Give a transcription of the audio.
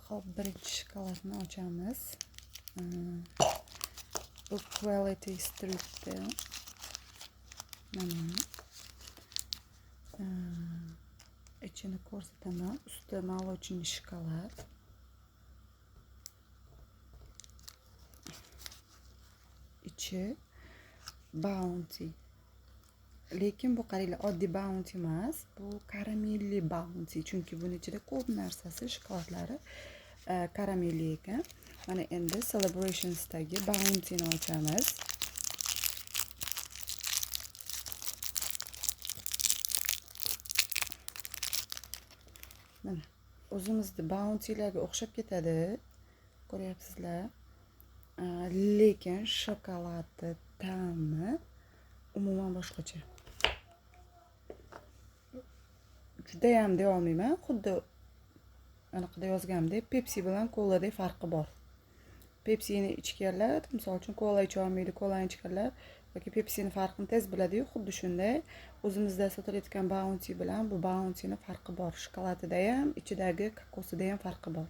Hop, birinchi shokoladni ochamiz. Bu Quality Street'da. Mana. İçini ko'rsataman. Usti молочный shokolad. İçi Bounty. Lekin bu qaranglar, oddiy Bounty emas. Bu karamelli Bounty. Chunki buning ichida ko'p narsasi, shokoladlari karamelli ekan. Mana endi Celebrations'dagi Bounty'ni ochamiz. Mana o'zimizda Bounty'larga o'xshab ketadi. Ko'ryapsizlar? Lekin shokoladi ta'mi umuman boshqacha. Juda ham deya olmayman. Xuddi anaqada yozganimdek, Pepsi bilan Cola'dek farqi bor. Pepsini ichganlar, misol uchun Cola icha olmaydi, Cola'ni ichganlar yoki Pepsini farqini tez biladi-yu, xuddi shunday o'zimizda sotilayotgan Bounty bilan bu Bounty'ning farqi bor. Shokoladida ham, ichidagi kokosida ham farqi bor.